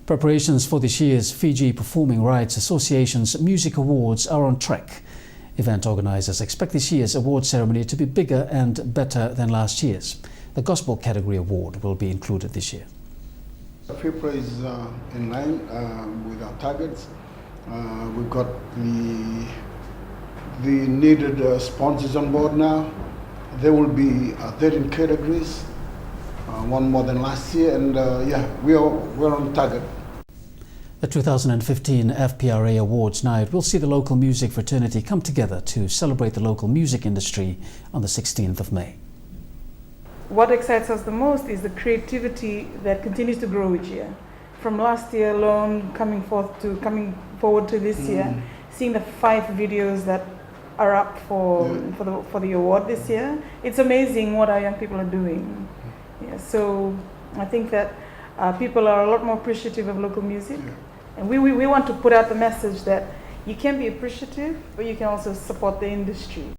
Preparations for this year's Fiji Performing Rights Association's Music Awards are on track. Event organisers expect this year's award ceremony to be bigger and better than last year's. The Gospel Category Award will be included this year. FPRA is in line with our targets. We've got the needed sponsors on board now. There will be 13 categories, one more than last year, and we're on target. The 2015 FPRA Awards Night will see the local music fraternity come together to celebrate the local music industry on the 16th of May. What excites us the most is the creativity that continues to grow each year. From last year alone, coming forward to this year, seeing the 5 videos that are up for the award this year, it's amazing what our young people are doing. Yeah, so I think that people are a lot more appreciative of local music, and we want to put out the message that you can be appreciative, but you can also support the industry.